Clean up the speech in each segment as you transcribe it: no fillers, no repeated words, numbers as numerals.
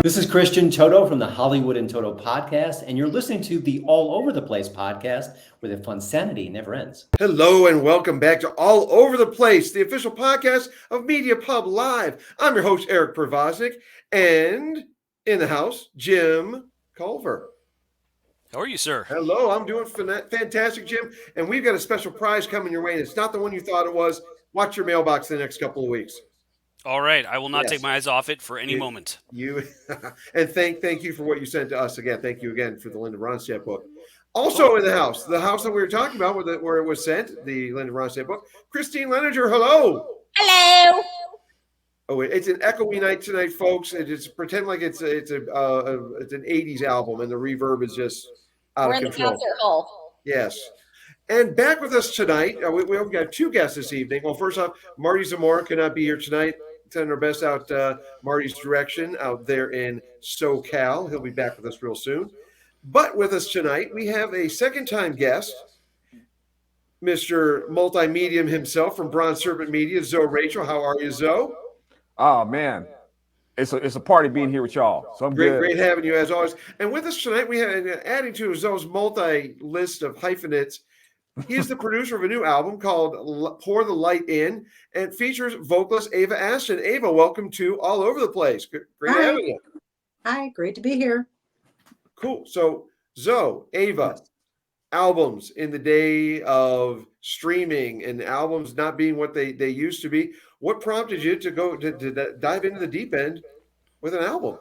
This is Christian Toto from the Hollywood and Toto podcast, and you're listening to the All Over the Place podcast, where the funsanity never ends. Hello and welcome back to All Over the Place, the official podcast of Media Pub Live. I'm your host, Eric Pervoznik, and in the house, Jim Culver. How are you, sir? Hello, I'm doing fantastic, Jim, and we've got a special prize coming your way, and it's not the one you thought it was. Watch your mailbox the next couple of weeks. All right, I will not take my eyes off it for any moment. And thank you for what you sent to us again. Thank you again for the Linda Ronstadt book. Also in the house that we were talking about where it was sent, the Linda Ronstadt book. Christine Leninger, hello. Hello. Oh, it's an echoey night tonight, folks. It's pretend like it's an '80s album, and the reverb is just out of control. We're in the concert hall. Yes. And back with us tonight, we've got two guests this evening. Well, first off, Marty Zamora cannot be here tonight. Sending our best out Marty's direction out there in SoCal. He'll be back with us real soon. But with us tonight, we have a second-time guest, Mr. Multimedium himself from Serpent Media, Zoe Rachel. How are you, Zoe? Oh, man. It's a party being here with y'all. So I'm good. Great having you, as always. And with us tonight, we have, adding to Zoe's multi-list of hyphenates, he's the producer of a new album called Pour the Light In, and features vocalist Ava Aston. Ava, welcome to All Over the Place. Great having you. Hi, great to be here. Cool. So, Zoe, Ava, albums in the day of streaming and albums not being what they used to be. What prompted you to go to dive into the deep end with an album?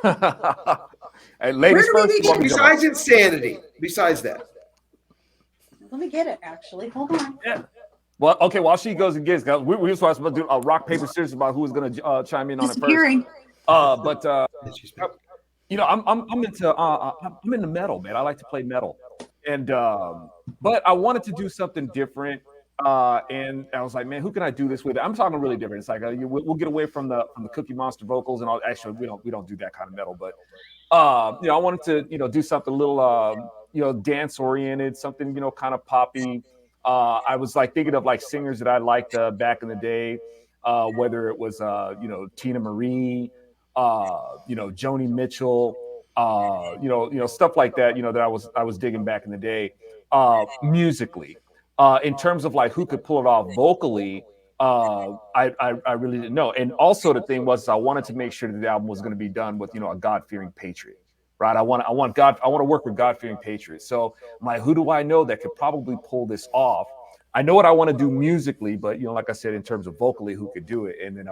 Hey, ladies first. Besides insanity, besides that. Let me get it, actually. Hold on. Yeah. Well, okay. While she goes and gets, we were supposed to do a rock paper scissors about who was going to chime in on it first. You know, I'm into metal, man. I like to play metal, and but I wanted to do something different, and I was like, man, who can I do this with? I'm talking really different. It's like we'll get away from the Cookie Monster vocals and all. Actually, we don't do that kind of metal, but you know, I wanted to do something a little dance oriented, something kind of poppy. I was like thinking of like singers that I liked back in the day, whether it was Tina Marie, Joni Mitchell, stuff like that, that I was digging back in the day, musically. In terms of like who could pull it off vocally, I really didn't know. And also the thing was I wanted to make sure that the album was going to be done with a God-fearing patriot. Right, I want to work with God-fearing patriots. So, who do I know that could probably pull this off? I know what I want to do musically, but like I said, in terms of vocally, who could do it? And then,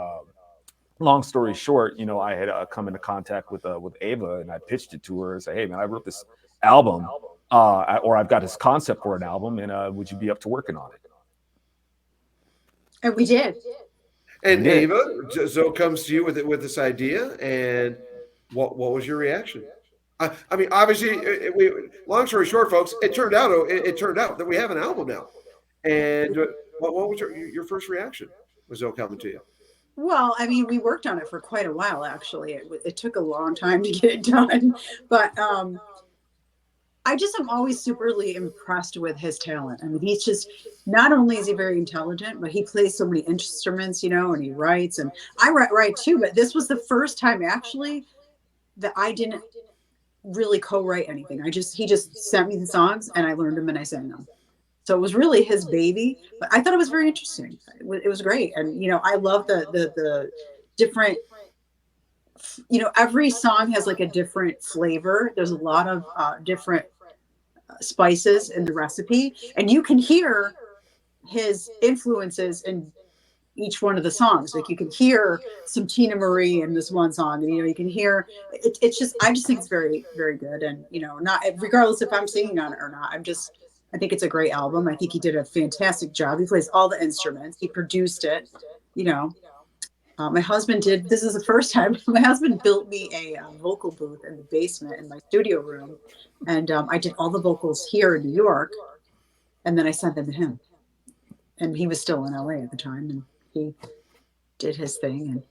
long story short, I had come into contact with Ava, and I pitched it to her and said, "Hey, man, I wrote this album, or I've got this concept for an album, and would you be up to working on it?" And we did. And Ava, Zoe comes to you with this idea, and what was your reaction? I mean, obviously, long story short, folks, it turned out that we have an album now. And what was your first reaction? Was Zoe coming to you? Well, I mean, we worked on it for quite a while, actually. It took a long time to get it done. But I just am always superly impressed with his talent. I mean, he's just, not only is he very intelligent, but he plays so many instruments, and he writes. And I write too, but this was the first time actually that I didn't really co-write anything. He just sent me the songs and I learned them and I sang them. So it was really his baby, but I thought it was very interesting. It was great. And, I love the different, every song has like a different flavor. There's a lot of different spices in the recipe, and you can hear his influences in each one of the songs. Like you can hear some Tina Marie in this one song, and you can hear it's just, I just think it's very, very good. And not regardless if I'm singing on it or not, I think it's a great album. I think he did a fantastic job. He plays all the instruments. He produced it. My husband did. This is the first time my husband built me a vocal booth in the basement in my studio room, and I did all the vocals here in New York, and then I sent them to him. And he was still in LA at the time, and he did his thing. And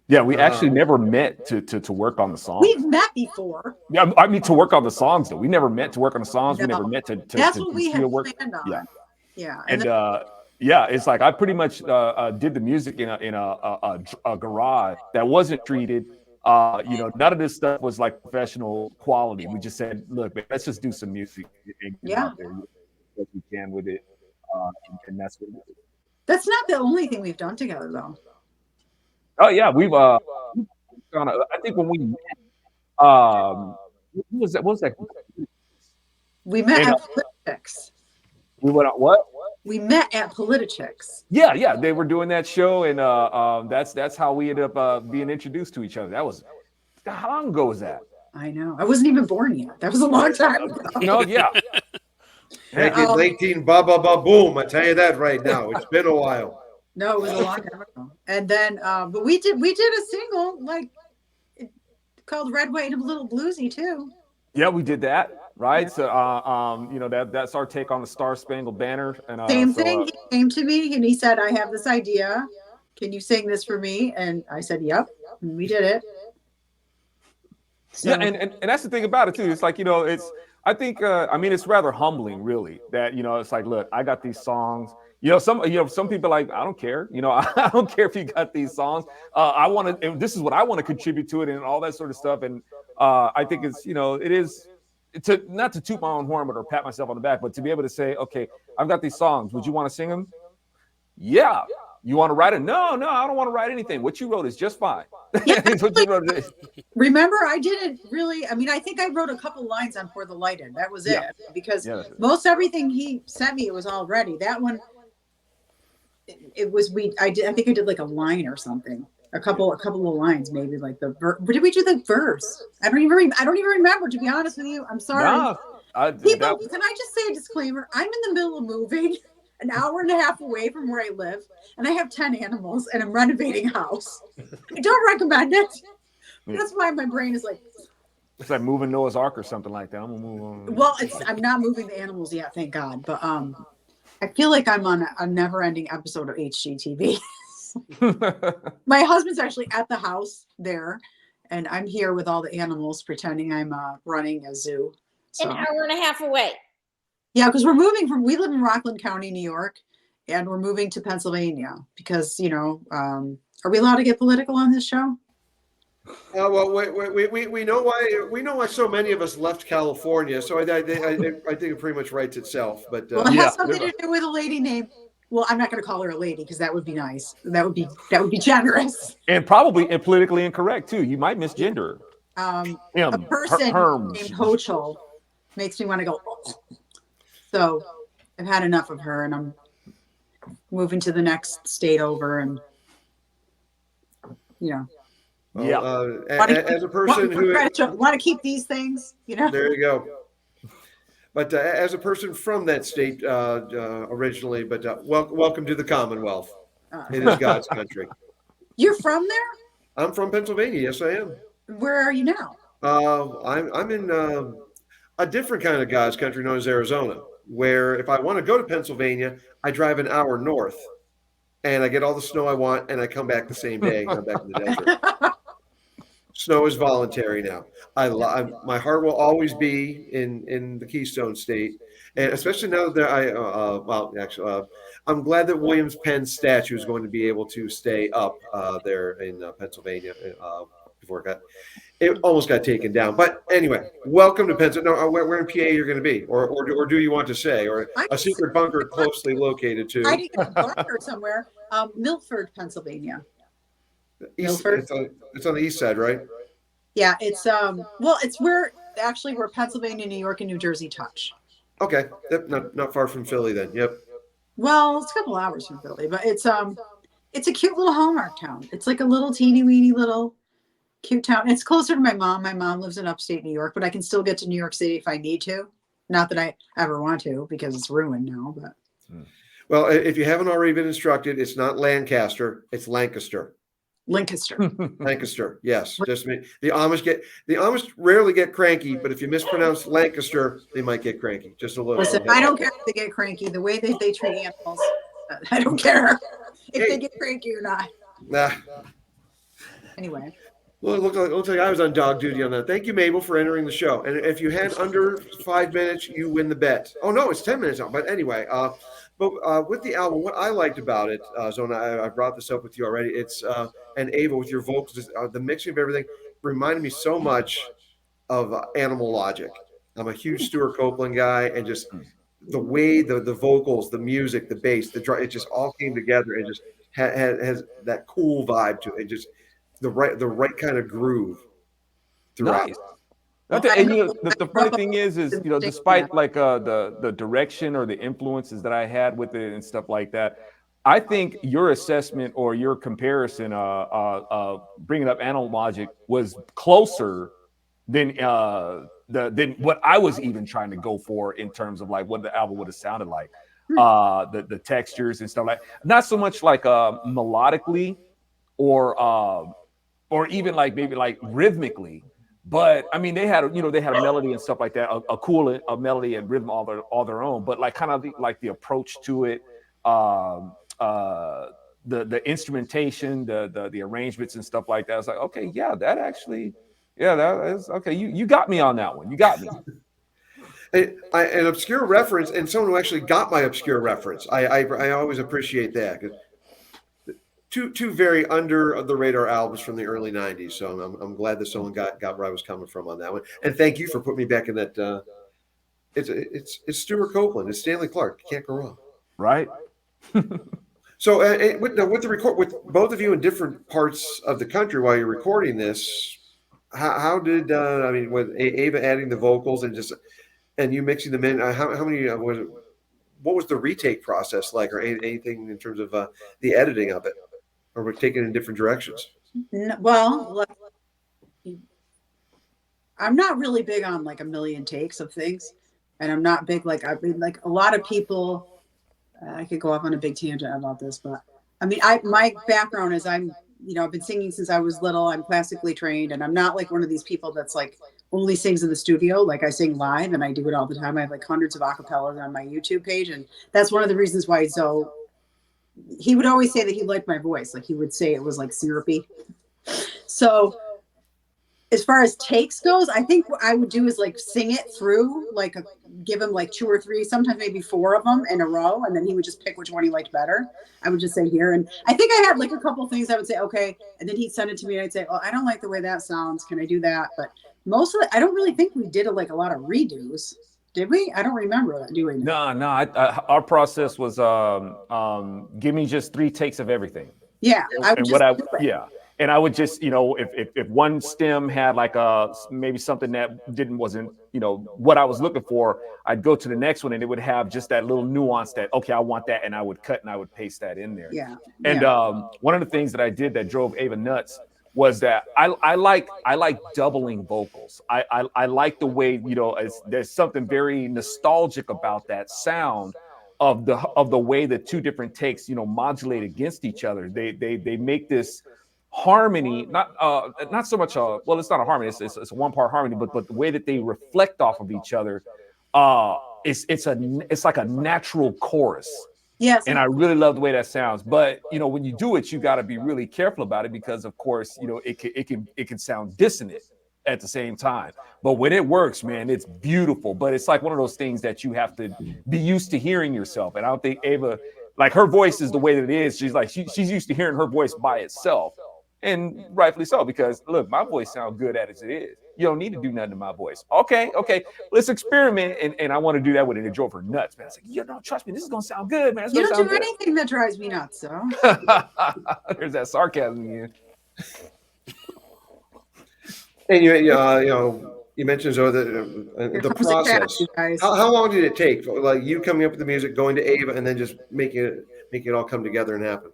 yeah, we actually never met to work on the songs. We've met before. Yeah, I mean to work on the songs though. We never met to work on the songs. No. We never met to That's to what we had work. planned on. Yeah, yeah, and yeah, it's like I pretty much did the music in a garage that wasn't treated. none of this stuff was like professional quality. We just said, look, man, let's just do some music and get out there what we can with it. And that's what it is. That's not the only thing we've done together, though. Oh yeah, we've I think when we met, what was that? We met at Politics. We went out what? We met at Politics. Yeah, they were doing that show, and that's how we ended up being introduced to each other. That was how long ago was that? I know. I wasn't even born yet. That was a long time ago. Yeah. Heck, it's 18 ba ba ba boom. I tell you that right now. It's been a while. No, it was a long time ago. And then, but we did a single like called "Red, White, and a Little Bluesy" too. Yeah, we did that. Right. So, that's our take on the Star Spangled Banner. And same thing. He came to me and he said, "I have this idea. Can you sing this for me?" And I said, "Yep." And we did it. So, yeah, and that's the thing about it too. It's like, I think it's rather humbling, really, that it's like, look, I got these songs. Some people are like, I don't care. I don't care if you got these songs. I want to. This is what I want to contribute to it, and all that sort of stuff. And I think it's it is. Not to toot my own horn or pat myself on the back, but to be able to say, okay, I've got these songs. Would you want to sing them? Yeah. You want to write it? No, I don't want to write anything. What you wrote is just fine. Yeah, what you wrote is. Remember, I didn't really. I think I wrote a couple lines on "For the Lighted." That was it, because most everything he sent me was all ready. That one, it was I think I did like a line or something. A couple of lines, maybe like the verse. Did we do the verse? I don't even remember, to be honest with you. I'm sorry. No, People, can I just say a disclaimer? I'm in the middle of moving an hour and a half away from where I live, and I have 10 animals, and I'm renovating a house. I don't recommend it. That's why my brain is like. It's like moving Noah's Ark or something like that. I'm gonna move on. Well, I'm not moving the animals yet, thank God. But I feel like I'm on a never-ending episode of HGTV. My husband's actually at the house there, and I'm here with all the animals pretending I'm running a zoo. So. An hour and a half away. Yeah, because we live in Rockland County, New York, and we're moving to Pennsylvania because, are we allowed to get political on this show? Well, we know why so many of us left California. So I think it pretty much writes itself. But well, it has something to do with a lady named. Well, I'm not going to call her a lady because that would be nice. That would be generous. And probably politically incorrect too. You might misgender her. A person named Hochul makes me want to go. So I've had enough of her, and I'm moving to the next state over, and as a person who want to keep these things, There you go. But as a person from that state originally, but welcome to the Commonwealth. It is God's country. You're from there? I'm from Pennsylvania. Yes, I am. Where are you now? I'm in a different kind of God's country known as Arizona, where if I want to go to Pennsylvania, I drive an hour north, and I get all the snow I want, and I come back the same day. I'm back in the desert. Snow is voluntary now. My heart will always be in the Keystone State, and especially now that I'm glad that Williams Penn's statue is going to be able to stay up there in Pennsylvania before it almost got taken down. But anyway, welcome to Pennsylvania. No, where in PA you're going to be, or do you want to say, or a secret bunker closely located to? I think a bunker somewhere, Milford, Pennsylvania. Milford. It's on the east side, right? Yeah, it's it's where Pennsylvania, New York, and New Jersey touch. Okay, not far from Philly then. Yep. Well, it's a couple hours from Philly, but it's a cute little Hallmark town. It's like a little teeny weeny little cute town. It's closer to my mom. My mom lives in upstate New York, but I can still get to New York City if I need to. Not that I ever want to because it's ruined now. But well, if you haven't already been instructed, it's not Lancaster, it's Lancaster. Lancaster, yes. Just me. The Amish rarely get cranky, but if you mispronounce Lancaster, they might get cranky. Just a little. Listen, I don't care if they get cranky. The way that they treat animals, I don't care if they get cranky or not. Nah. Anyway. Well, it looks like I was on dog duty on that. Thank you, Mabel, for entering the show. And if you had under 5 minutes, you win the bet. Oh no, it's 10 minutes now. But anyway, with the album, what I liked about it, Zona, I brought this up with you already. It's and Ava with your vocals, the mixing of everything. reminded me so much of Animal Logic. I'm a huge Stuart Copeland guy, and just the way the vocals, the music, the bass, the drum, it just all came together and just has that cool vibe to it. Just the right kind of groove throughout. Nice. And you know, the funny thing is you know, despite like the direction or the influences that I had with it and stuff like that, I think your assessment or your comparison, bringing up Animal Logic, was closer than than what I was even trying to go for in terms of like what the album would have sounded like. The textures and stuff like, not so much like melodically or even like maybe like rhythmically. But I mean, they had a melody and stuff like that, a cool melody and rhythm all their own. But like kind of like the approach to it, the instrumentation, the arrangements and stuff like that. I was like, okay, yeah, that is okay. You got me on that one. You got me. An obscure reference, and someone who actually got my obscure reference. I always appreciate that. Two very under the radar albums from the early '90s. So I'm glad that someone got where I was coming from on that one. And thank you for putting me back in that. It's Stuart Copeland. It's Stanley Clarke. You can't go wrong. Right. So with both of you in different parts of the country while you're recording this, how did I mean, with Ava adding the vocals and you mixing them in? How many was it? What was the retake process like, or anything in terms of the editing of it? Or we're taking in different directions? Well, I'm not really big on like a million takes of things, and I'm not big like, I mean, like a lot of people. I could go off on a big tangent about this, but I mean, my background is I've been singing since I was little. I'm classically trained, and I'm not like one of these people that's like only sings in the studio. Like I sing live, and I do it all the time. I have like hundreds of acapellas on my YouTube page, and that's one of the reasons why Zoe. He would always say that he liked my voice. Like he would say it was like syrupy. So as far as takes goes, I think what I would do is like sing it through, like give him like 2 or 3, sometimes maybe 4 of them in a row. And then he would just pick which one he liked better. I would just say here. And I think I had like a couple things I would say, okay. And then he'd send it to me and I'd say, oh, I don't like the way that sounds. Can I do that? But most of it, I don't really think we did like a lot of redos. Did we? I don't remember that doing that. No. Our process was give me just 3 takes of everything. Yeah. And I would just, if one stem had like maybe something that wasn't, what I was looking for, I'd go to the next one and it would have just that little nuance that, okay, I want that. And I would cut and I would paste that in there. Yeah. And one of the things that I did that drove Ava nuts was that I like doubling vocals. I like the way, there's something very nostalgic about that sound of the way the 2 different takes, modulate against each other. They make this harmony, not so much well, it's not a harmony, it's a 1-part harmony, but the way that they reflect off of each other, it's like a natural chorus. Yes. And I really love the way that sounds. But when you do it, you got to be really careful about it because, of course, it can sound dissonant at the same time. But when it works, man, it's beautiful. But it's like one of those things that you have to be used to hearing yourself. And I don't think Ava, like her voice is the way that it is. She's like she's used to hearing her voice by itself, and rightfully so, because look, my voice sounds good as it is. You don't need to do nothing to my voice. Okay, let's experiment. And I want to do that with it. It drove her nuts, man. It's like, trust me, this is gonna sound good, man. You don't do anything that drives me nuts, so. There's that sarcasm again. And you mentioned Zoe the process. How long did it take? Like you coming up with the music, going to Ava, and then just making it all come together and happen?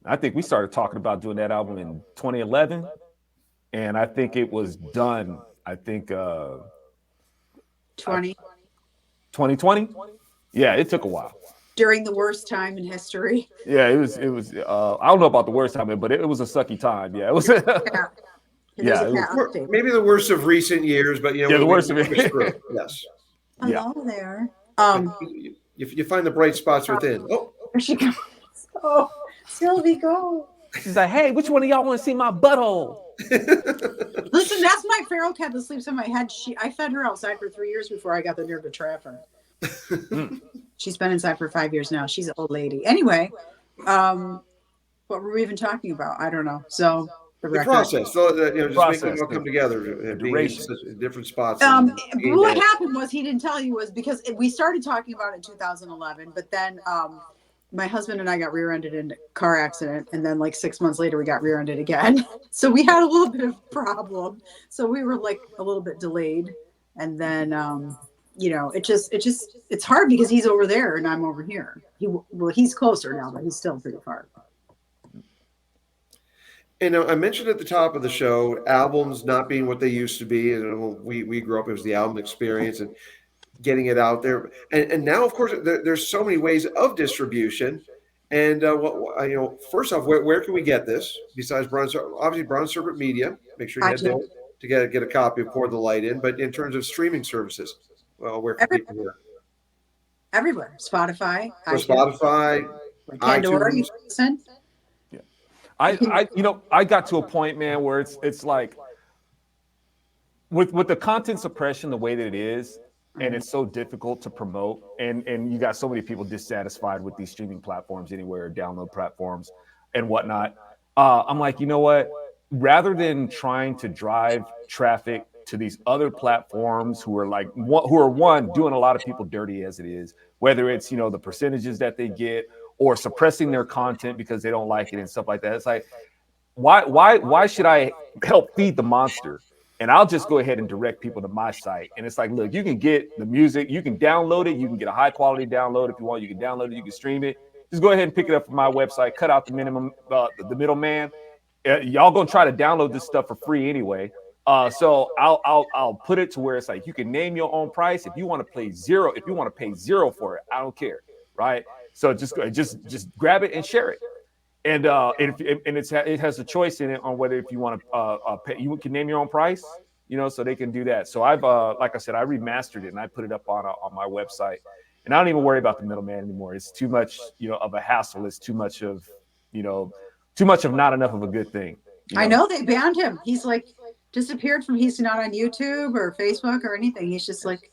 I think we started talking about doing that album in 2011. And I think it was done, 2020. Yeah, it took a while. During the worst time in history. Yeah, it was I don't know about the worst time, but it was a sucky time. Yeah, it was. Maybe the worst of recent years, but the worst of it. Yes. Hello there. You find the bright spots within. Oh, there she goes. Oh, Sylvie, go. She's like, hey, which one of y'all want to see my butthole? Listen, that's my feral cat that sleeps in my head. I fed her outside for 3 years before I got the nerve to trap her. She's been inside for 5 years now. She's an old lady. Anyway, what were we even talking about? I don't know. So the The record. process, so that, just Process, making it all come together, being in duration. such different spots. But and what that. happened was he didn't tell you was because we started talking about it in 2011, but then my husband and I got rear-ended in a car accident, and then like 6 months later we got rear-ended again. So we had a little bit of problem. So we were like a little bit delayed, and then it's hard because he's over there and I'm over here. He's closer now, but he's still pretty far. And I mentioned at the top of the show, albums not being what they used to be. And we grew up, it was the album experience and getting it out there. And now, of course, there's so many ways of distribution. And first off, where can we get this besides Bronze Serpent Media? Make sure you head there to get a copy of Pour the Light In. But in terms of streaming services, well, where can people hear? Everywhere. Spotify. Spotify, Pandora. You iTunes. can listen. I got to a point, man, where it's like with the content suppression the way that it is, and it's so difficult to promote, and you got so many people dissatisfied with these streaming platforms anywhere, download platforms and whatnot. I'm like, you know what? Rather than trying to drive traffic to these other platforms who are doing a lot of people dirty as it is, whether it's the percentages that they get or suppressing their content because they don't like it and stuff like that. It's like, why should I help feed the monster? And I'll just go ahead and direct people to my site. And it's like, look, you can get the music, you can download it, you can get a high quality download if you want, you can download it, you can stream it. Just go ahead and pick it up from my website, cut out the middleman. Y'all gonna try to download this stuff for free anyway. So I'll put it to where it's like you can name your own price. If you want to pay zero for it, I don't care, right? So just grab it and share it, and it has a choice in it on whether if you want to pay. You can name your own price, so they can do that. So I've like I said, I remastered it and I put it up on my website, and I don't even worry about the middleman anymore. It's too much of a hassle. It's too much of not enough of a good thing. I know they banned him. He's like disappeared from. He's not on YouTube or Facebook or anything. He's just like.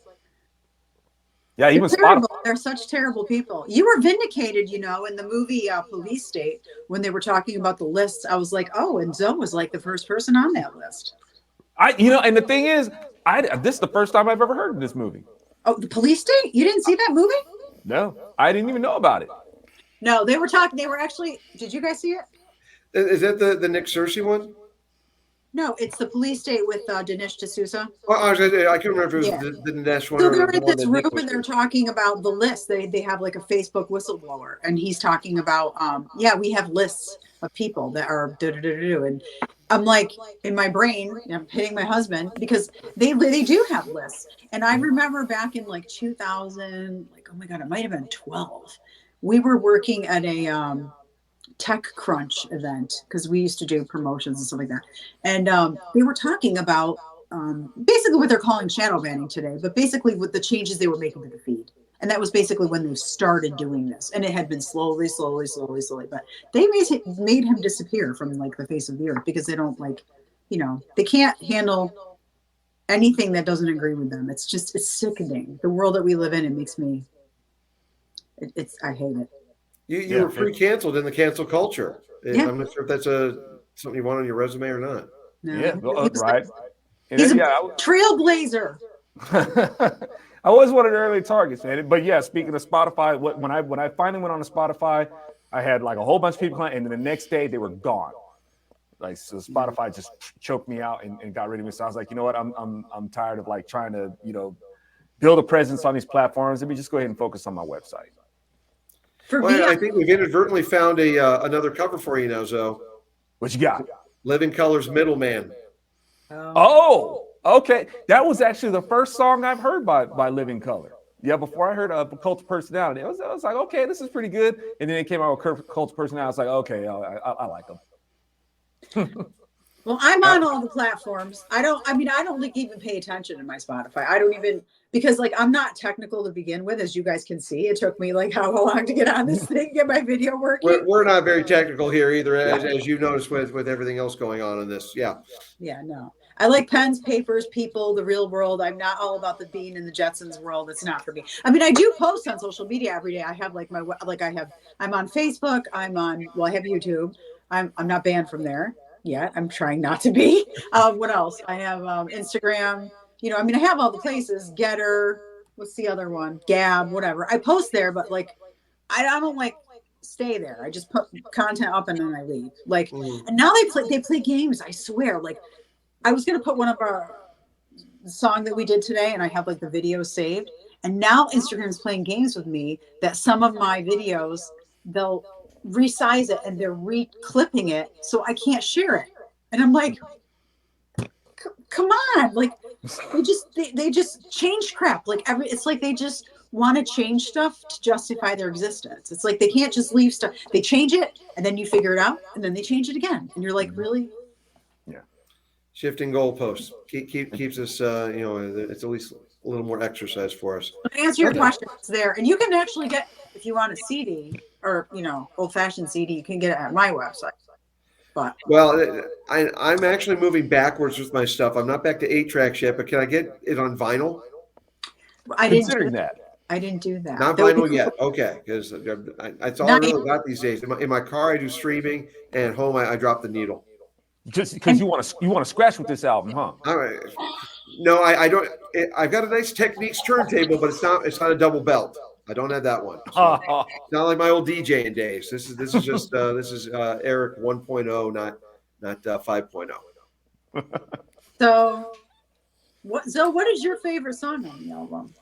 Yeah, even terrible. They're such terrible people. You were vindicated, in the movie Police State when they were talking about the lists. I was like, oh, and Zoe was like the first person on that list. And the thing is, this is the first time I've ever heard of this movie. Oh, the Police State? You didn't see that movie? No, I didn't even know about it. No, they were talking. They were actually. Did you guys see it? Is that the Nick Searcy one? No, it's the Police State with Dinesh D'Souza. I can't remember if it was the Dinesh one. So or they're the in one this that room Nick was and they're in. talking about the list. They have like a Facebook whistleblower, and he's talking about we have lists of people that are and I'm like in my brain, I'm hitting my husband because they do have lists. And I remember back in like 2000, like oh my god, it might have been 12. We were working at a TechCrunch event because we used to do promotions and stuff like that, and they were talking about basically what they're calling shadow banning today, but basically with the changes they were making to the feed, and that was basically when they started doing this, and it had been slowly, but they made him disappear from like the face of the earth because they don't they can't handle anything that doesn't agree with them. It's sickening. The world that we live in, it makes me I hate it. You were pre-canceled in the cancel culture. Yeah. I'm not sure if that's something you want on your resume or not. No. Yeah, right. He's a trailblazer. I was one of the early targets, man. But yeah, speaking of Spotify, when I finally went on to Spotify, I had like a whole bunch of people, and then the next day they were gone. Like so, Spotify just choked me out and got rid of me. So I was like, you know what? I'm tired of like trying to build a presence on these platforms. Let me just go ahead and focus on my website. I think we've inadvertently found another cover for you now, Zoe. What you got? Living Color's Middleman. Oh, okay. That was actually the first song I've heard by Living Color. Yeah, before I heard Cult of Personality, I was like, okay, this is pretty good. And then it came out with Cult of Personality. I was like, okay, I like them. Well, I'm on all the platforms. I don't even pay attention to my Spotify. I don't even, because like I'm not technical to begin with, as you guys can see. It took me like how long to get on this thing, get my video working. We're not very technical here either, as you noticed with everything else going on in this. Yeah. Yeah, no. I like pens, papers, people, the real world. I'm not all about the Bean and the Jetsons world. It's not for me. I mean, I do post on social media every day. I have like I'm on Facebook. I have YouTube. I'm not banned from there. yet. I'm trying not to be. What else? I have Instagram. I mean, I have all the places. Getter. What's the other one? Gab. Whatever. I post there, but like, I don't like stay there. I just put content up and then I leave. Like, and now they play games. I swear. Like, I was gonna put one of our song that we did today, and I have like the video saved. And now Instagram's playing games with me that some of my videos they'll resize it and they're re-clipping it so I can't share it. And I'm like, come on, like they just change crap. Like it's like they just want to change stuff to justify their existence. It's like they can't just leave stuff. They change it and then you figure it out and then they change it again. And you're like, really? Yeah. Shifting goalposts keeps us, it's at least a little more exercise for us. To answer your question, it's there. And you can actually get, if you want a CD or, old-fashioned CD, you can get it at my website. But I'm actually moving backwards with my stuff. I'm not back to 8-tracks yet, but can I get it on vinyl? I didn't Considering that. I didn't do that. Not vinyl yet. Okay, because that's all I really got these days. In my car, I do streaming, and at home, I drop the needle. Just because you want to scratch with this album, huh? All right. No, I don't. I've got a nice Techniques turntable, but it's not a double belt. I don't have that one. So it's not like my old DJing days. This is just Eric 1.0, not 5.0. So what is your favorite song on the album?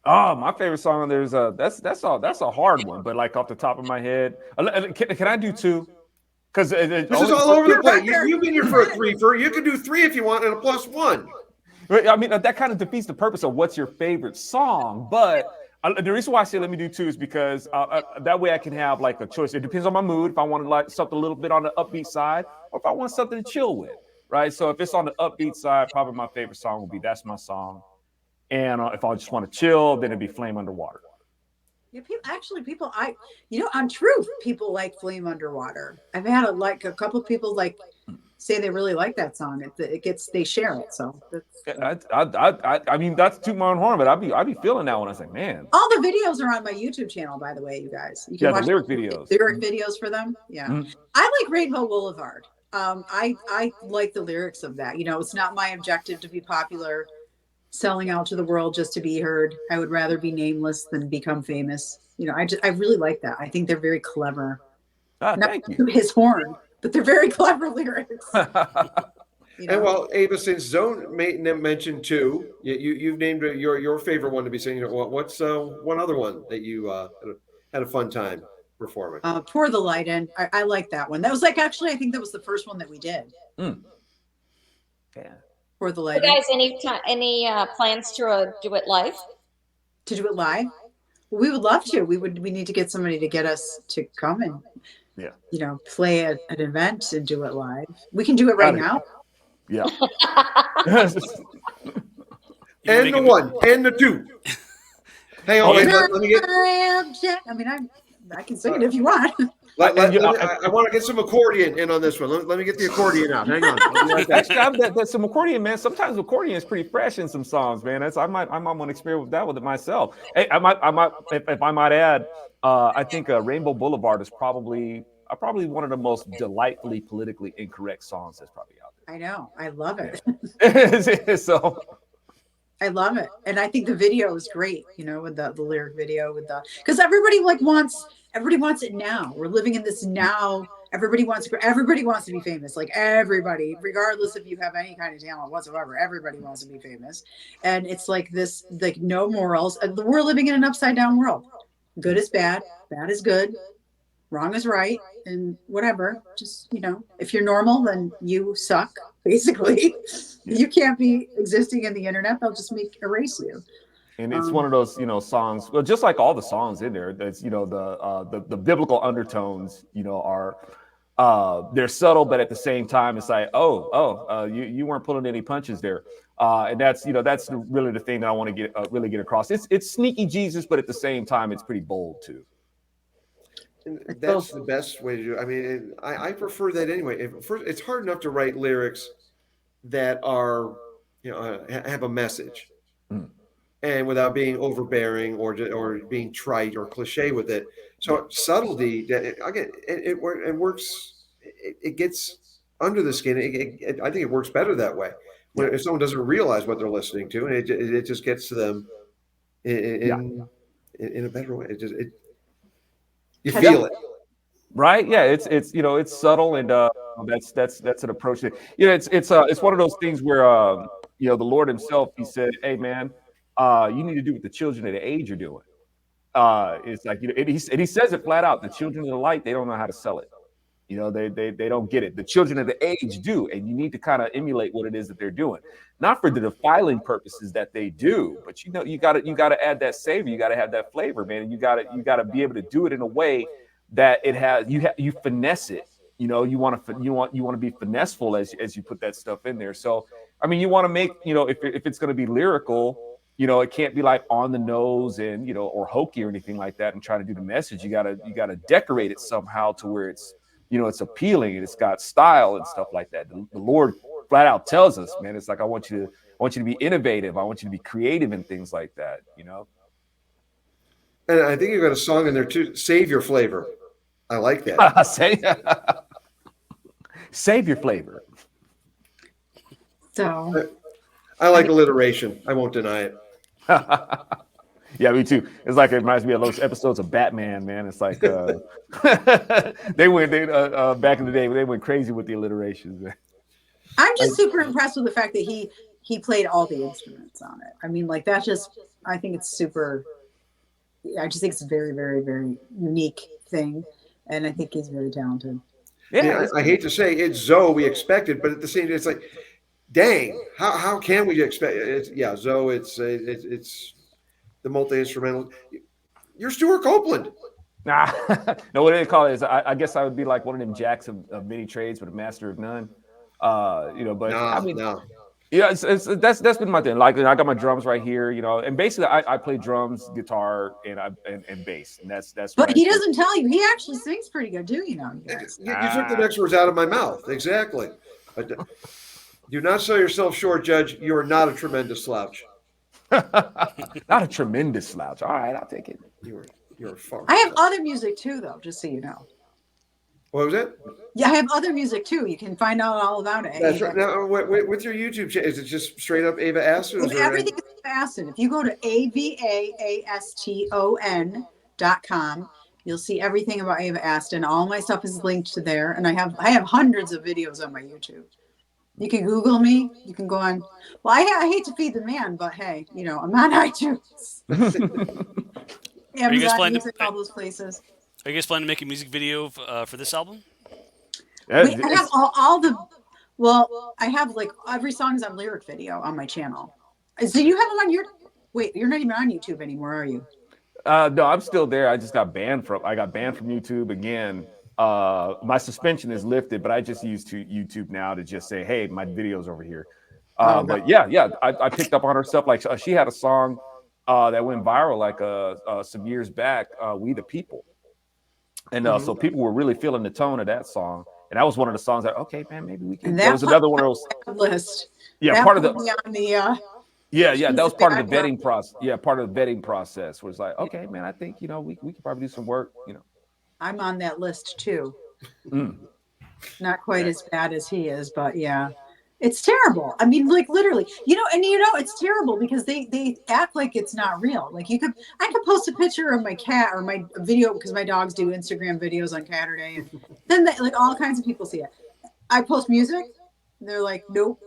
Oh, my favorite song on there is that's a hard one, but like off the top of my head, can I do two? Because this is all over the place. You've been here for a three-fer. You can do three if you want, and a +1. I mean, that kind of defeats the purpose of what's your favorite song. But the reason why I say let me do two is because that way I can have like a choice. It depends on my mood. If I want to like something a little bit on the upbeat side, or if I want something to chill with, right? So if it's on the upbeat side, probably my favorite song would be "That's My Song." And if I just want to chill, then it'd be "Flame Underwater." Yeah, people, on Truth, people like Flame Underwater. I've had a couple of people like say they really like that song. They share it. So that's, I mean, that's toot my own horn, but I'd be feeling that one. I was like, man. All the videos are on my YouTube channel, by the way, you guys. You can watch the lyric videos. Lyric videos for them. Yeah. Mm-hmm. I like Rainbow Boulevard. I like the lyrics of that. It's not my objective to be popular, selling out to the world just to be heard. I would rather be nameless than become famous. I really like that. I think they're very clever. Thank you. His horn, but they're very clever lyrics. And well, Ava, since Zone mentioned two, you've named your favorite one to be singing. What's one other one that you had a fun time performing? Pour the Light In. I like that one. That was like, actually, I think that was the first one that we did. Yeah. Pour the Light In. In. Guys, any plans to do it live? To do it live? Well, we would love to. We need to get somebody to get us to come and play at an event and do it live. We can do it right now. Yeah. And the one, and the two. Hang on, let me get. I mean, I can sing it if you want. I want to get some accordion in on this one. Let me get the accordion out. Hang on. Actually, that's some accordion, man. Sometimes accordion is pretty fresh in some songs, man. I might want to experiment with that with it myself. Hey, I might, if I might add, I think Rainbow Boulevard is probably one of the most delightfully politically incorrect songs that's probably out there. I know. I love it. So I love it. And I think the video is great, with the lyric video because everybody wants it now. We're living in this now. Everybody wants to be famous. Like everybody, regardless if you have any kind of talent whatsoever, everybody wants to be famous. And it's like this, like no morals. We're living in an upside down world. Good is bad. Bad is good. Wrong is right. And whatever, just, if you're normal, then you suck. Basically, you can't be existing in the internet. They'll just erase you. And it's one of those, songs. Well, just like all the songs in there, that's the biblical undertones, are they're subtle, but at the same time, it's like, you weren't pulling any punches there, and that's really the thing that I want to really get across. It's sneaky Jesus, but at the same time, it's pretty bold too. And that's the best way to do it. I mean, I prefer that anyway. It's hard enough to write lyrics that are, have a message. And without being overbearing or being trite or cliche with it. So subtlety, again, it works. It gets under the skin, I think it works better that way. When if someone doesn't realize what they're listening to, and it just gets to them in a better way. You feel it. Right? Yeah, it's you know, it's subtle, and that's an approach that, you know, it's one of those things where you know, the Lord himself, he said, hey man, you need to do what the children of the age are doing. It's like, you know, and he says it flat out, the children of the light, they don't know how to sell it. You know, they don't get it. The children of the age do, and you need to kind of emulate what it is that they're doing, not for the defiling purposes that they do, but you know, you gotta add that savor, you gotta have that flavor, man, and you gotta be able to do it in a way that it has you finesse it. You know, you want to be finesseful as you put that stuff in there. So I mean, you want to make, you know, if it's going to be lyrical, you know, it can't be like on the nose and, you know, or hokey or anything like that and try to do the message. You gotta decorate it somehow to where it's, you know, it's appealing and it's got style and stuff like that. The Lord flat out tells us, man, it's like, I want you to be innovative. I want you to be creative and things like that, you know? And I think you've got a song in there too, Save Your Flavor. I like that. Save your flavor. So I like alliteration. I won't deny it. Yeah, me too. It's like, it reminds me of those episodes of Batman, man. It's like they back in the day, they went crazy with the alliterations. I'm just super impressed with the fact that he played all the instruments on it. I mean, like, that's just, I think it's super, I just think it's a very, very, very unique thing. And I think he's very talented. Yeah, I hate to say it's Zoe we expected, but at the same time, it's like, dang, how can we expect it? Yeah, Zoe, it's the multi-instrumental. You're Stuart Copeland. Nah, no, what they call it is, I guess I would be like one of them jacks of many trades, but a master of none. You know, but I mean, yeah, that's been my thing. Like, I got my drums right here, you know, and basically I play drums, guitar, and bass, and that's. But he doesn't tell you. He actually sings pretty good, too. You know, you guys. You took the next words out of my mouth. Exactly. But do not sell yourself short, Judge. You are not a tremendous slouch. Not a tremendous slouch. All right, I'll take it. You're far. I have other music too, though, just so you know. What was it? Yeah, I have other music too. You can find out all about it. That's right. Now, with your YouTube channel, is it just straight up Ava Aston? Everything is Ava Aston. If you go to AvaAston.com, you'll see everything about Ava Aston. All my stuff is linked to there, and I have hundreds of videos on my YouTube. You can Google me. You can go on. Well, I hate to feed the man, but hey, you know, I'm on iTunes. Amazon Music, all those places. Are you guys planning to make a music video for this album? I have all the. Well, I have like every song's on lyric video on my channel. So you have them on your. Wait, you're not even on YouTube anymore, are you? No, I'm still there. I got banned from YouTube again. My suspension is lifted, but I just use YouTube now to just say, hey, my video's over here. But yeah, I picked up on her stuff. Like, she had a song that went viral like some years back, We the People. And so people were really feeling the tone of that song. And that was one of the songs that, okay, man, maybe we can. That was another one of those list. Yeah, that part of the on the yeah, that was part of the vetting process. Yeah, part of the vetting process was like, okay, man, I think, you know, we could probably do some work, you know. I'm on that list too. Not quite as bad as he is, but yeah. It's terrible. I mean, like, literally, you know, and you know, it's terrible because they act like it's not real. Like, I could post a picture of my cat or my video, because my dogs do Instagram videos on Saturday, and then like all kinds of people see it. I post music, and they're like, nope,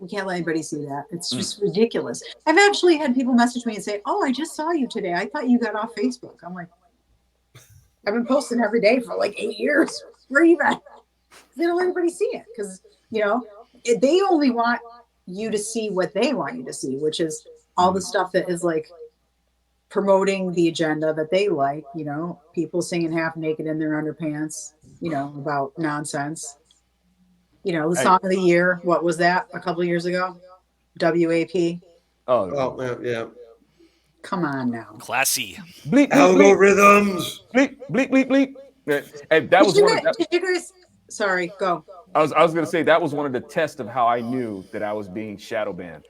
we can't let anybody see that. It's just ridiculous. I've actually had people message me and say, oh, I just saw you today. I thought you got off Facebook. I'm like, I've been posting every day for like 8 years. Where are you at? They don't let anybody see it because, you know, they only want you to see what they want you to see, which is all the stuff that is like promoting the agenda that they like, you know, people singing half naked in their underpants, you know, about nonsense. You know, the song of the year, what was that a couple of years ago? WAP. Oh, yeah. Come on now. Classy. Bleep, bleep, algorithms. Bleep, bleep, bleep, bleep. Hey, that was one of did you guys, sorry, go. I was going to say that was one of the tests of how I knew that I was being shadow banned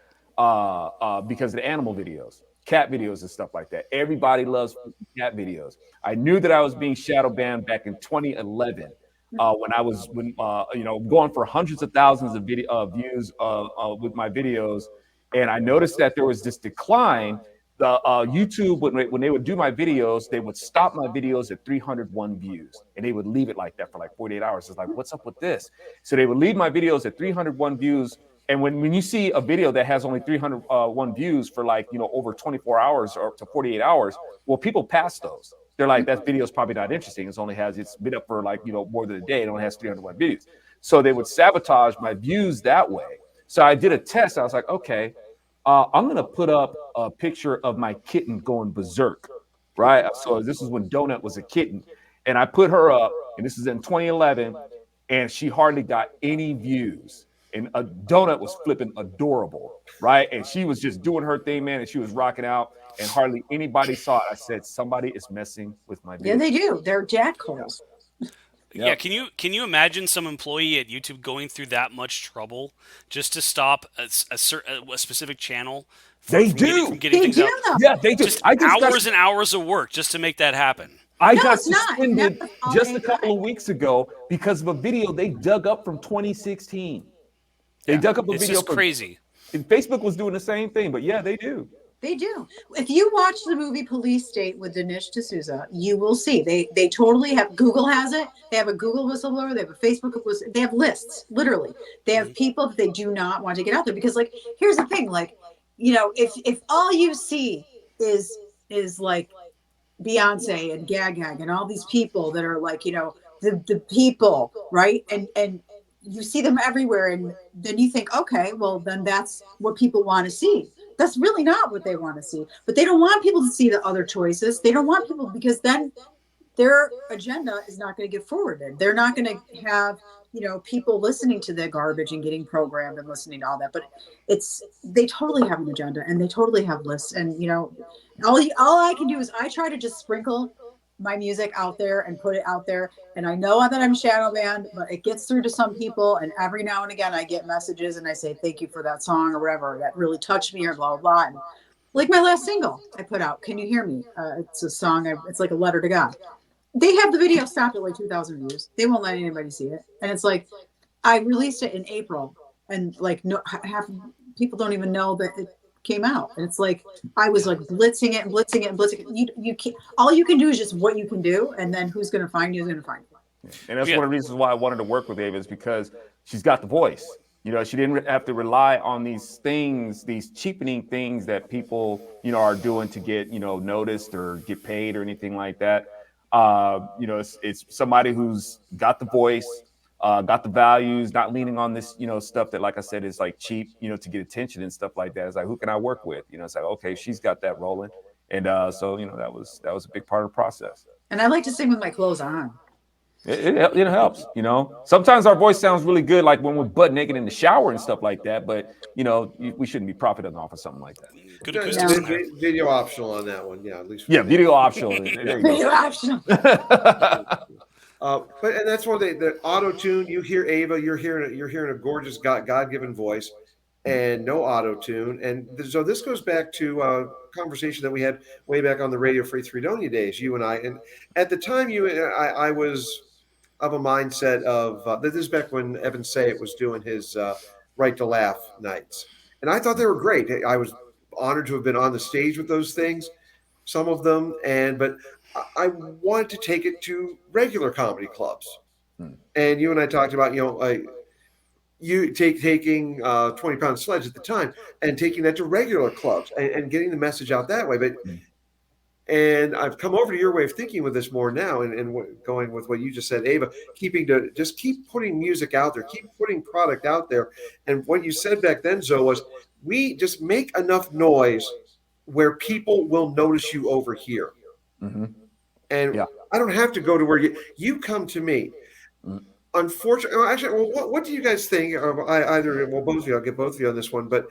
because of the animal videos, cat videos and stuff like that. Everybody loves cat videos. I knew that I was being shadow banned back in 2011 when I was going for hundreds of thousands of video views with my videos, and I noticed that there was this decline. The YouTube, when they would do my videos, they would stop my videos at 301 views, and they would leave it like that for like 48 hours. It's like, what's up with this? So they would leave my videos at 301 views. And when you see a video that has only 301 views for like, over 24 hours or to 48 hours, well, people pass those. They're like, that video is probably not interesting. It's been up for like, more than a day. It only has 301 views. So they would sabotage my views that way. So I did a test. I was like, okay, I'm going to put up a picture of my kitten going berserk, right? So this is when Donut was a kitten. And I put her up, and this is in 2011, and she hardly got any views. And a Donut was flipping adorable, right? And she was just doing her thing, man, and she was rocking out, and hardly anybody saw it. I said, somebody is messing with my video. Yeah, they do. They're jackholes. Yeah, can you imagine some employee at YouTube going through that much trouble just to stop a specific channel They from do. getting They things do out? though. Yeah, they do. Just hours and hours of work just to make that happen. I No, got it's not. suspended Never all just day a couple of weeks ago because of a video they dug up from 2016. They dug up a It's video just from crazy. And Facebook was doing the same thing, but yeah, they do. They do. If you watch the movie Police State with Dinesh D'Souza, you will see they totally have. Google has it. They have a Google whistleblower. They have a Facebook whistleblower. They have lists, literally. They have people that they do not want to get out there because, like, here's the thing, like, if all you see is like Beyonce and Gag and all these people that are like, the people, right? And you see them everywhere, and then you think, okay, well, then that's what people want to see. That's really not what they want to see. But they don't want people to see the other choices. They don't want people, because then their agenda is not going to get forwarded. They're not going to have, people listening to the garbage and getting programmed and listening to all that. But they totally have an agenda, and they totally have lists. And, all I can do is I try to just sprinkle my music out there and put it out there. And I know that I'm shadow banned, but it gets through to some people. And every now and again, I get messages and I say, thank you for that song or whatever. That really touched me, or blah, blah, blah. And like my last single I put out, Can You Hear Me? It's a song. It's like a letter to God. They have the video stopped at like 2,000 views. They won't let anybody see it. And it's like, I released it in April, and like half people don't even know that it came out. And it's like, I was like blitzing it. You can't, all you can do is just what you can do. And then who's going to find you is going to find you. And that's one of the reasons why I wanted to work with Ava, is because she's got the voice. She didn't have to rely on these things, these cheapening things that people, are doing to get, noticed or get paid or anything like that. It's somebody who's got the voice, got the values, not leaning on this, stuff that, like I said, is like cheap, to get attention and stuff like that. It's like, who can I work with? It's like, okay, she's got that rolling. And so, that was a big part of the process. And I like to sing with my clothes on. It helps, Sometimes our voice sounds really good, like when we're butt naked in the shower and stuff like that. But, we shouldn't be profiting off of something like that. Good acoustics in there. Video optional on that one. Yeah, at least. Yeah, video optional. There you go. Video optional. And that's one thing. The auto tune. You hear Ava. You're hearing a gorgeous God-given voice, and no auto tune. And so this goes back to a conversation that we had way back on the Radio Free Fredonia days. You and I. And at the time, I was of a mindset of this is back when Evan Sayet was doing his Right to Laugh nights, and I thought they were great. I was honored to have been on the stage with those things, some of them, but I wanted to take it to regular comedy clubs. And you and I talked about, you taking 20-pound sledge at the time and taking that to regular clubs and getting the message out that way. And I've come over to your way of thinking with this more now, and going with what you just said, Ava, keep putting music out there, keep putting product out there. And what you said back then, Zoe, was we just make enough noise where people will notice you over here. Mm-hmm. And I don't have to go to where you come to me. Mm-hmm. Unfortunately, actually, what do you guys think? Both of you, I'll get both of you on this one, but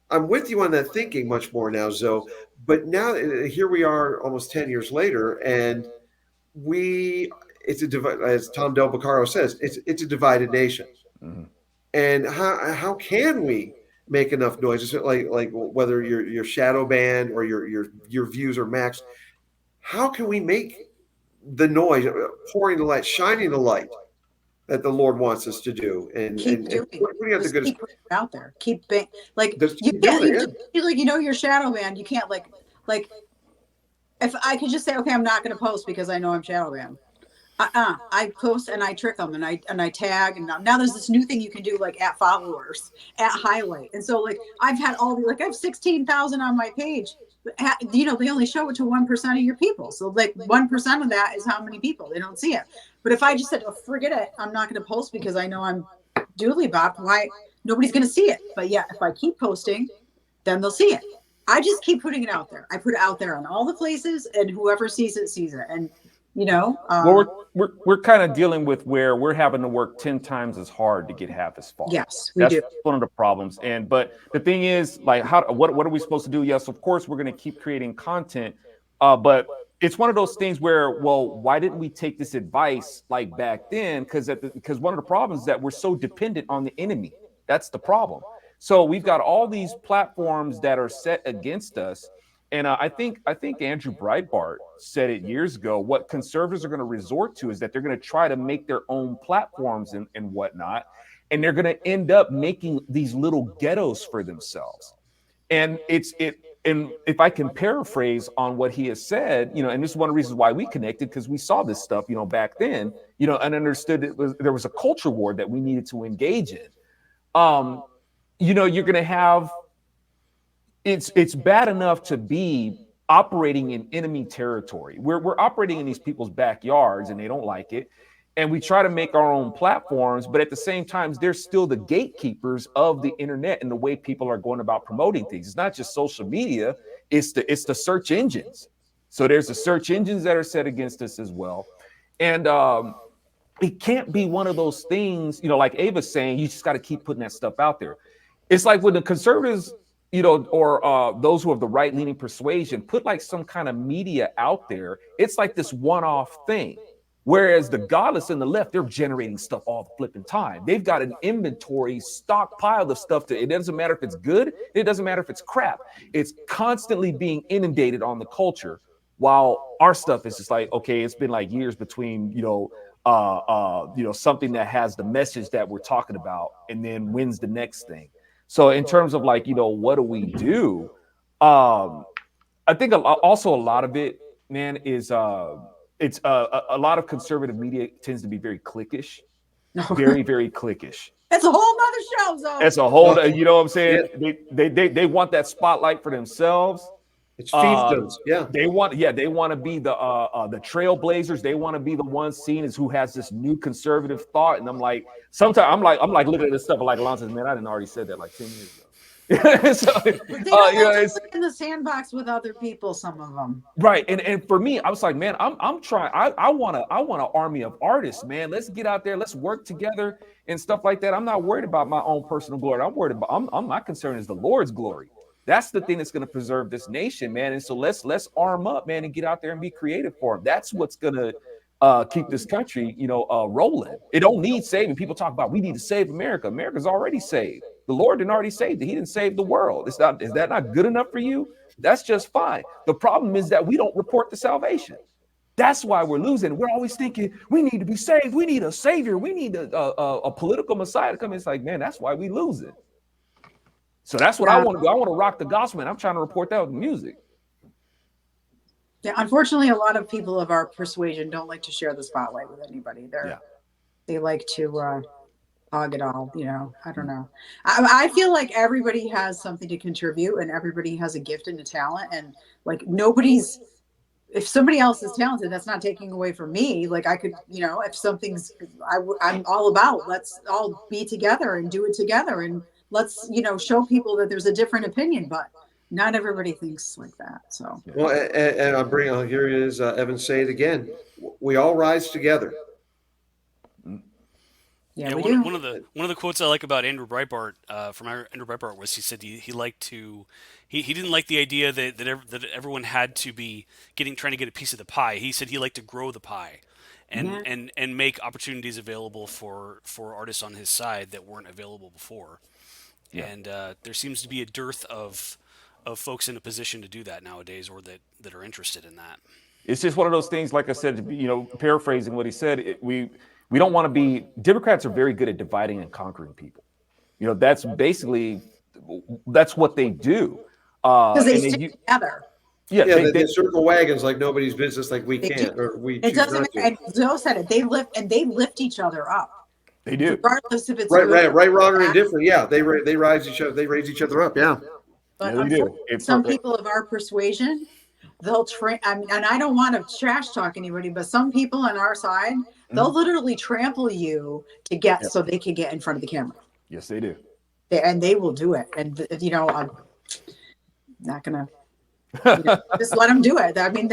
I'm with you on that thinking much more now, Zoe. But now here we are almost 10 years later, and it's as Tom Del Beccaro says, it's a divided nation. Mm-hmm. And how can we make enough noise? Like whether you're shadow banned or your views are maxed, how can we make the noise, pouring the light, shining the light that the Lord wants us to do, and Keep doing it. putting out the Just good. keep putting it out there. Keep like Just you keep can't. doing it, You feel like your shadow banned. You can't like if I could just say, okay, I'm not going to post because I know I'm shadow banned. I post and I trick them and I tag, and now there's this new thing you can do, like at followers, at highlight. And so like I've had I have 16,000 on my page, but they only show it to 1% of your people. So like 1% of that is how many people they don't see it. But if I just said, oh, forget it, I'm not going to post because I know I'm duly bopped, why nobody's going to see it. But yeah, if I keep posting, then they'll see it. I just keep putting it out there. I put it out there on all the places, and whoever sees it sees it. And Well, we're kind of dealing with where we're having to work 10 times as hard to get half as far. yes, we That's do. one of the problems. But the thing is, like, what are we supposed to do? Yes, of course, we're going to keep creating content. But it's one of those things where, well, why didn't we take this advice like back then? Because one of the problems is that we're so dependent on the enemy. That's the problem. So we've got all these platforms that are set against us. And I think Andrew Breitbart said it years ago. What conservatives are going to resort to is that they're going to try to make their own platforms and whatnot, and they're going to end up making these little ghettos for themselves. And and if I can paraphrase on what he has said, and this is one of the reasons why we connected, because we saw this stuff, back then, and understood there was a culture war that we needed to engage in. You're going to have. It's bad enough to be operating in enemy territory. We're operating in these people's backyards and they don't like it. And we try to make our own platforms, but at the same time, they're still the gatekeepers of the internet and the way people are going about promoting things. It's not just social media, it's the search engines. So there's the search engines that are set against us as well. And it can't be one of those things, like Ava's saying, you just got to keep putting that stuff out there. It's like when the conservatives, or those who have the right-leaning persuasion put like some kind of media out there, it's like this one-off thing. Whereas the godless and the left, they're generating stuff all the flipping time. They've got an inventory stockpile of stuff. It doesn't matter if it's good. It doesn't matter if it's crap. It's constantly being inundated on the culture, while our stuff is just like, okay, it's been like years between, something that has the message that we're talking about, and then when's the next thing. So in terms of like, what do we do? I think also a lot of it, man, is it's a lot of conservative media tends to be very cliquish, very, very cliquish. It's a whole nother show, though. It's a whole, what I'm saying? Yeah. They want that spotlight for themselves. It's fiefdoms, yeah. They want to be the trailblazers. They want to be the ones seen as who has this new conservative thought. And I'm like, sometimes I'm like looking at this stuff like Alon says, man, I didn't already said that like 10 years ago. So, they don't like to play in the sandbox with other people, some of them. Right. And for me, I was like, man, I'm trying. I want an army of artists, man. Let's get out there. Let's work together and stuff like that. I'm not worried about my own personal glory. I'm my concern is the Lord's glory. That's the thing that's going to preserve this nation, man. And so let's arm up, man, and get out there and be creative for them. That's what's going to keep this country, rolling. It don't need saving. People talk about we need to save America. America's already saved. The Lord didn't already save it. He didn't save the world. Is that not good enough for you? That's just fine. The problem is that we don't report the salvation. That's why we're losing. We're always thinking we need to be saved. We need a savior. We need a political messiah to come in. It's like, man, that's why we lose it. So that's what I want to do. I want to rock the gospel, and I'm trying to report that with music. Yeah, unfortunately, a lot of people of our persuasion don't like to share the spotlight with anybody. They like to hog it all. I don't know. I feel like everybody has something to contribute, and everybody has a gift and a talent, and like if somebody else is talented, that's not taking away from me. Like I could, if something's, I'm all about, let's all be together and do it together, and let's, show people that there's a different opinion, but not everybody thinks like that. So, well, and I'm bringing on here is Evan, say it again. We all rise together. Yeah, we do. One of the quotes I like about Andrew Breitbart, from Andrew Breitbart, was he said he liked to he didn't like the idea that everyone had to be trying to get a piece of the pie. He said he liked to grow the pie, and make opportunities available for artists on his side that weren't available before. Yeah. And there seems to be a dearth of folks in a position to do that nowadays, or that are interested in that. It's just one of those things, like I said, paraphrasing what he said, we don't want to be, Democrats are very good at dividing and conquering people. That's what they do. Because they stick together. Yeah, they circle wagons like nobody's business, like we can't, or we it choose doesn't not to. and Zoe said it, they lift each other up. They do. Regardless if it's right, wrong, or indifferent. Yeah, they raise each other up. Yeah. But Yeah, they do. some people of our persuasion, they'll train. And I don't want to trash talk anybody, but some people on our side, they'll literally trample you to get so they can get in front of the camera. Yes, they do. And they will do it. And I'm not gonna just let them do it. I mean,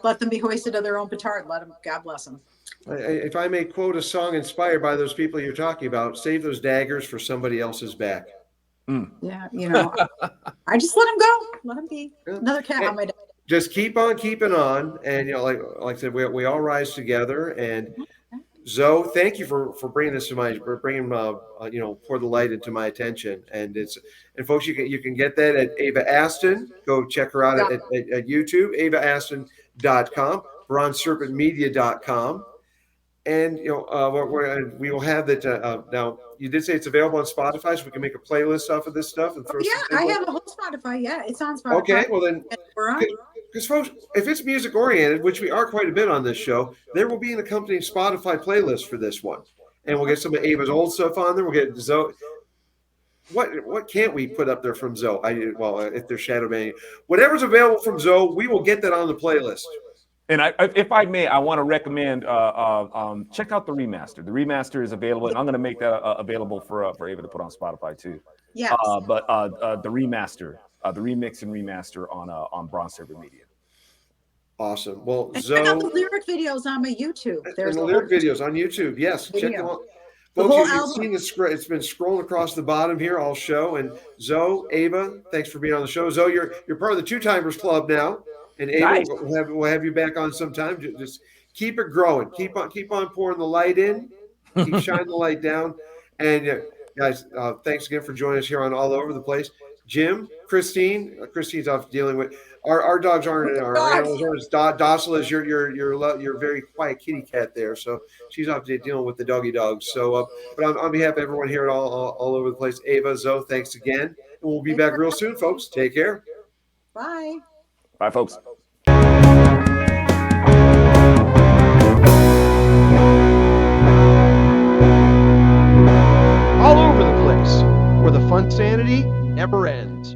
let them be hoisted on their own petard. Let them. God bless them. If I may quote a song inspired by those people you're talking about, save those daggers for somebody else's back. Yeah, I just let them go. Let them be. Another cat on my desk. Just keep on keeping on, and like I said, we all rise together. And Zoe, thank you for bringing this to pour the light into my attention. And folks, you can get that at Ava Aston. Go check her out at YouTube, avaaston.com, bronzeserpentmedia.com. And we will have that now. You did say it's available on Spotify, so we can make a playlist off of this stuff and throw. I have a whole Spotify. Yeah, it's on Spotify. Okay, well then, because folks, if it's music oriented, which we are quite a bit on this show, there will be an accompanying Spotify playlist for this one, and we'll get some of Ava's old stuff on there. We'll get Zoe. What can't we put up there from Zoe? If there's shadow banning, whatever's available from Zoe, we will get that on the playlist. And if I may, I want to recommend check out the remaster. The remaster is available, and I'm going to make that available for Ava to put on Spotify too. Yeah. But the remaster, the remix and remaster on Bronze Serpent Media. Awesome. Well, and Zoe, check out the lyric videos on my YouTube. There's the lyric videos on YouTube. Yes, check them out. Folks, you've seen it's been scrolling across the bottom here all show. And Zoe, Ava, thanks for being on the show. Zoe, you're part of the Two Timers Club now. And Ava, nice. we'll have you back on sometime. Just keep it growing. Keep on pouring the light in. Keep shining the light down. And guys, thanks again for joining us here on All Over the Place. Jim, Christine's off dealing with our dogs aren't our animals. Docile is your very quiet kitty cat there, so she's off dealing with the doggy dogs. So, but on behalf of everyone here at all over the place, Ava, Zoe, thanks again, and we'll be back real soon, folks. Take care. Bye. Bye, folks. All over the place, where the fun sanity never ends.